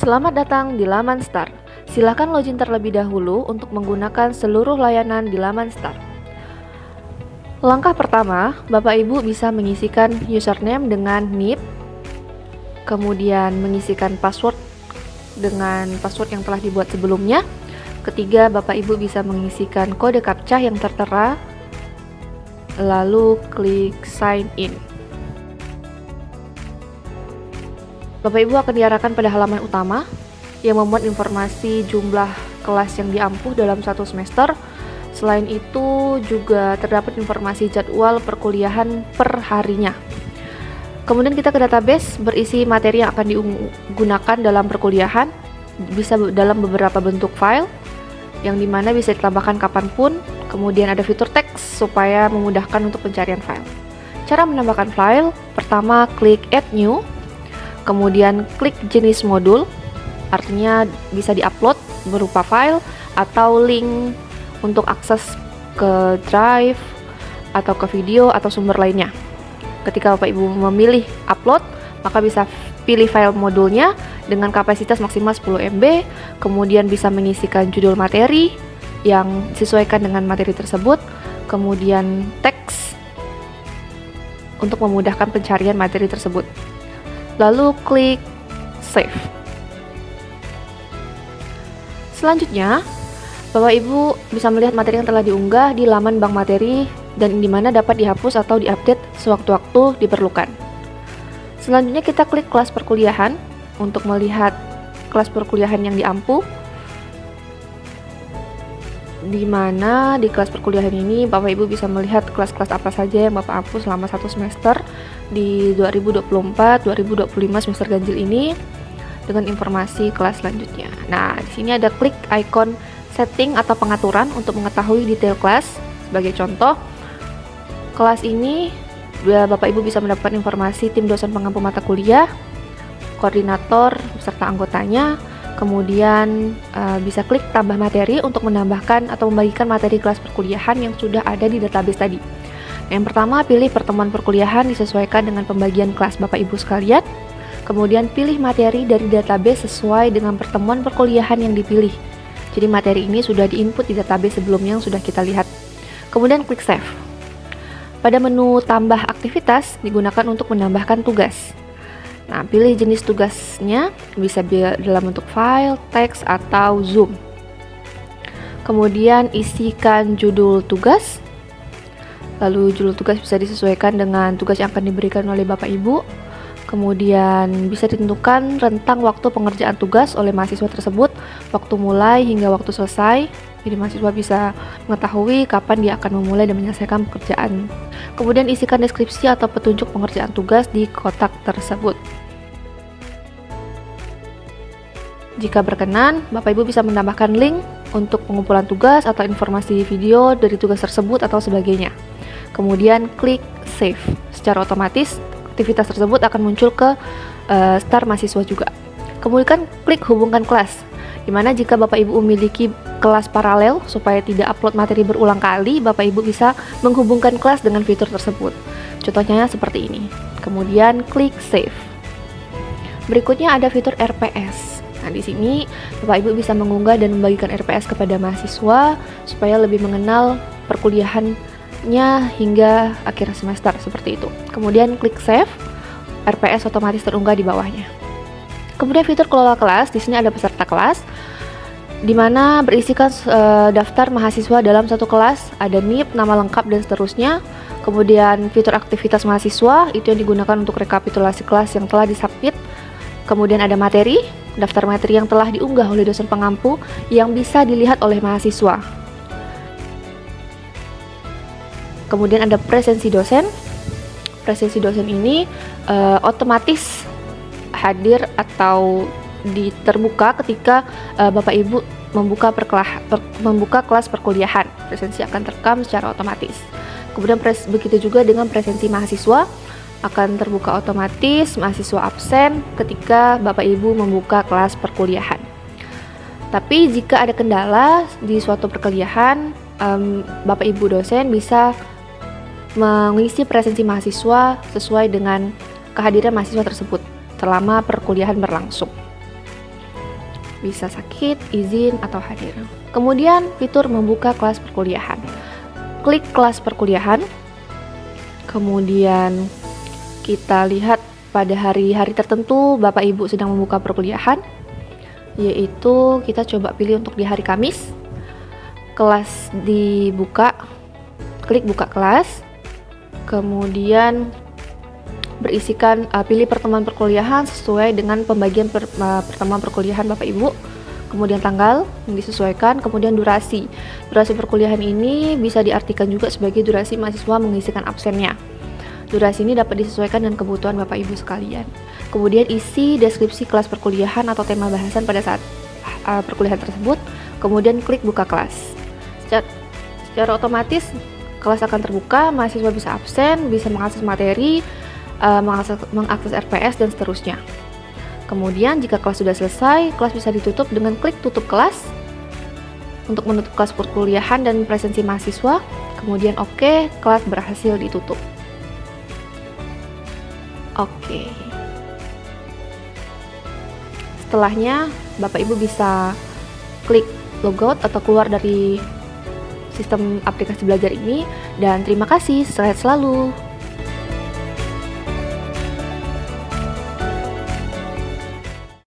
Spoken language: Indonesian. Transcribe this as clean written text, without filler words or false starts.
Selamat datang di laman Start. Silakan login terlebih dahulu untuk menggunakan seluruh layanan di laman Start. Langkah pertama, Bapak Ibu bisa mengisikan username dengan NIP, kemudian mengisikan password dengan password yang telah dibuat sebelumnya. Ketiga, Bapak Ibu bisa mengisikan kode captcha yang tertera, lalu klik sign in. Bapak Ibu akan diarahkan pada halaman utama yang memuat informasi jumlah kelas yang diampuh dalam satu semester. Selain itu juga terdapat informasi jadwal perkuliahan per harinya. Kemudian kita ke database berisi materi yang akan digunakan dalam perkuliahan, bisa dalam beberapa bentuk file, yang dimana bisa ditambahkan kapanpun. Kemudian ada fitur teks supaya memudahkan untuk pencarian file. Cara menambahkan file, pertama klik add new, kemudian klik jenis modul, artinya bisa diupload berupa file atau link untuk akses ke drive atau ke video atau sumber lainnya. Ketika Bapak Ibu memilih upload, maka bisa pilih file modulnya dengan kapasitas maksimal 10 MB, kemudian bisa mengisikan judul materi yang disesuaikan dengan materi tersebut, kemudian teks untuk memudahkan pencarian materi tersebut. Lalu klik save. Selanjutnya, Bapak Ibu bisa melihat materi yang telah diunggah di laman bank materi dan di mana dapat dihapus atau diupdate sewaktu-waktu diperlukan. Selanjutnya kita klik kelas perkuliahan untuk melihat kelas perkuliahan yang diampuh. Di mana di kelas perkuliahan ini Bapak Ibu bisa melihat kelas-kelas apa saja yang Bapak ampuh selama satu semester di 2024-2025 semester ganjil ini dengan informasi kelas selanjutnya. Nah, di sini ada klik icon setting atau pengaturan untuk mengetahui detail kelas. Sebagai contoh, kelas ini Bapak Ibu bisa mendapatkan informasi tim dosen pengampu mata kuliah, koordinator beserta anggotanya. Kemudian bisa klik tambah materi untuk menambahkan atau membagikan materi kelas perkuliahan yang sudah ada di database tadi. Yang pertama, pilih pertemuan perkuliahan disesuaikan dengan pembagian kelas Bapak Ibu sekalian. Kemudian pilih materi dari database sesuai dengan pertemuan perkuliahan yang dipilih. Jadi materi ini sudah diinput di database sebelumnya yang sudah kita lihat. Kemudian klik save. Pada menu tambah aktivitas digunakan untuk menambahkan tugas. Nah, pilih jenis tugasnya, bisa dalam bentuk file, teks, atau zoom. Kemudian isikan judul tugas. Lalu judul tugas bisa disesuaikan dengan tugas yang akan diberikan oleh Bapak Ibu. Kemudian bisa ditentukan rentang waktu pengerjaan tugas oleh mahasiswa tersebut, waktu mulai hingga waktu selesai. Jadi mahasiswa bisa mengetahui kapan dia akan memulai dan menyelesaikan pekerjaan. Kemudian isikan deskripsi atau petunjuk pengerjaan tugas di kotak tersebut. Jika berkenan, Bapak Ibu bisa menambahkan link untuk pengumpulan tugas atau informasi video dari tugas tersebut atau sebagainya. Kemudian klik save. Secara otomatis aktivitas tersebut akan muncul ke Start mahasiswa juga. Kemudian klik hubungkan kelas, dimana jika Bapak Ibu memiliki kelas paralel supaya tidak upload materi berulang kali, Bapak Ibu bisa menghubungkan kelas dengan fitur tersebut. Contohnya seperti ini. Kemudian klik save. Berikutnya ada fitur RPS. Nah, di sini Bapak Ibu bisa mengunggah dan membagikan RPS kepada mahasiswa supaya lebih mengenal perkuliahannya hingga akhir semester seperti itu. Kemudian klik save, RPS otomatis terunggah di bawahnya. Kemudian fitur kelola kelas, di sini ada peserta kelas, di mana berisikan daftar mahasiswa dalam satu kelas, ada NIP, nama lengkap dan seterusnya. Kemudian fitur aktivitas mahasiswa itu yang digunakan untuk rekapitulasi kelas yang telah disubmit. Kemudian ada materi, daftar materi yang telah diunggah oleh dosen pengampu yang bisa dilihat oleh mahasiswa. Kemudian ada presensi dosen. Presensi dosen ini otomatis hadir atau terbuka ketika Bapak Ibu membuka kelas perkuliahan. Presensi akan terekam secara otomatis. Kemudian begitu juga dengan presensi mahasiswa, akan terbuka otomatis mahasiswa absen ketika Bapak Ibu membuka kelas perkuliahan. Tapi jika ada kendala di suatu perkuliahan, Bapak Ibu dosen bisa mengisi presensi mahasiswa sesuai dengan kehadiran mahasiswa tersebut selama perkuliahan berlangsung. bisa sakit, izin, atau hadir. Kemudian fitur membuka kelas perkuliahan. Klik kelas perkuliahan, kemudian kita lihat pada hari-hari tertentu Bapak Ibu sedang membuka perkuliahan, yaitu kita coba pilih untuk di hari Kamis. Kelas dibuka, klik buka kelas, kemudian berisikan pilih pertemuan perkuliahan sesuai dengan pembagian pertemuan perkuliahan Bapak Ibu, kemudian tanggal yang disesuaikan, kemudian durasi perkuliahan ini bisa diartikan juga sebagai durasi mahasiswa mengisikan absennya. Durasi ini dapat disesuaikan dengan kebutuhan Bapak Ibu sekalian. Kemudian isi deskripsi kelas perkuliahan atau tema bahasan pada saat perkuliahan tersebut, kemudian klik buka kelas. Secara otomatis kelas akan terbuka, mahasiswa bisa absen, bisa mengakses materi, mengakses RPS, dan seterusnya. Kemudian jika kelas sudah selesai, kelas bisa ditutup dengan klik tutup kelas untuk menutup kelas perkuliahan dan presensi mahasiswa. Kemudian oke, kelas berhasil ditutup. Oke. Setelahnya Bapak Ibu bisa klik logout atau keluar dari sistem aplikasi belajar ini, dan terima kasih, sehat selalu.